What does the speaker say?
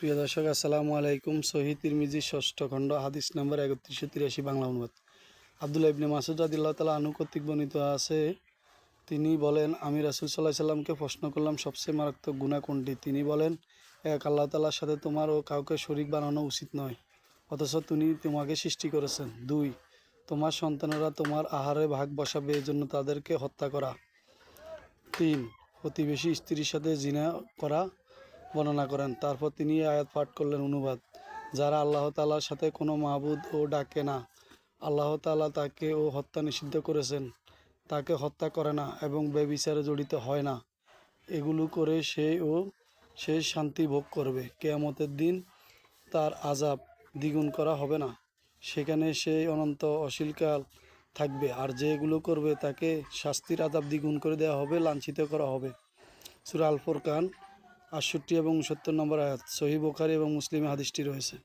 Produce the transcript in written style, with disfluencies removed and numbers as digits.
প্রিয় দর্শক, আসসালামু আলাইকুম। সহিহ তিরমিজি ষষ্ঠ খণ্ড হাদিস নম্বর ৩১83 বাংলা অনুবাদ। আব্দুল্লাহ ইবনে মাসউদ রাদিয়াল্লাহু তাআলা আনহু কর্তৃক বর্ণিত আছে, তিনি বলেন, আমি রাসূল সাল্লাল্লাহু আলাইহি সাল্লামকে প্রশ্ন করলাম, সবচেয়ে মারাত্মক গুনাহ কোনটি? তিনি বলেন, এক আল্লাহ তাআলার সাথে তোমার ও কাউকে শরীক বানানো উচিত নয়, অথচ তিনি তোমাকে সৃষ্টি করেছেন। ২, তোমার সন্তানেরা তোমার আহারে ভাগ বসাবে, এজন্য তাদেরকে হত্যা করা। ৩, প্রতিবেশী স্ত্রীর সাথে জিনা করা বর্ণনা করেন। তারপর তিনি এই আয়াত পাঠ করলেন। অনুবাদ: যারা আল্লাহ তাআলার সাথে কোনো মাবুদ ও ডাকে না, আল্লাহ তাআলা তাকে ও হত্যা নিষিদ্ধ করেছেন, তাকে হত্যা করে না এবং ব্যভিচারে জড়িত হয় না, এগুলো করে সে শান্তি ভোগ করবে। কিয়ামতের দিন তার আযাব দ্বিগুণ করা হবে না, সেখানে সে অনন্ত অশীলকাল থাকবে। আর যে এগুলো করবে তাকে শাস্তির আযাব দ্বিগুণ করে দেওয়া হবে, লাঞ্ছিত করা হবে। সূরা আল ফুরকান ৬৮ এবং ৬৯ নম্বর আয়াত। সহিহ বুখারী এবং মুসলিমে হাদিসটি রয়েছে।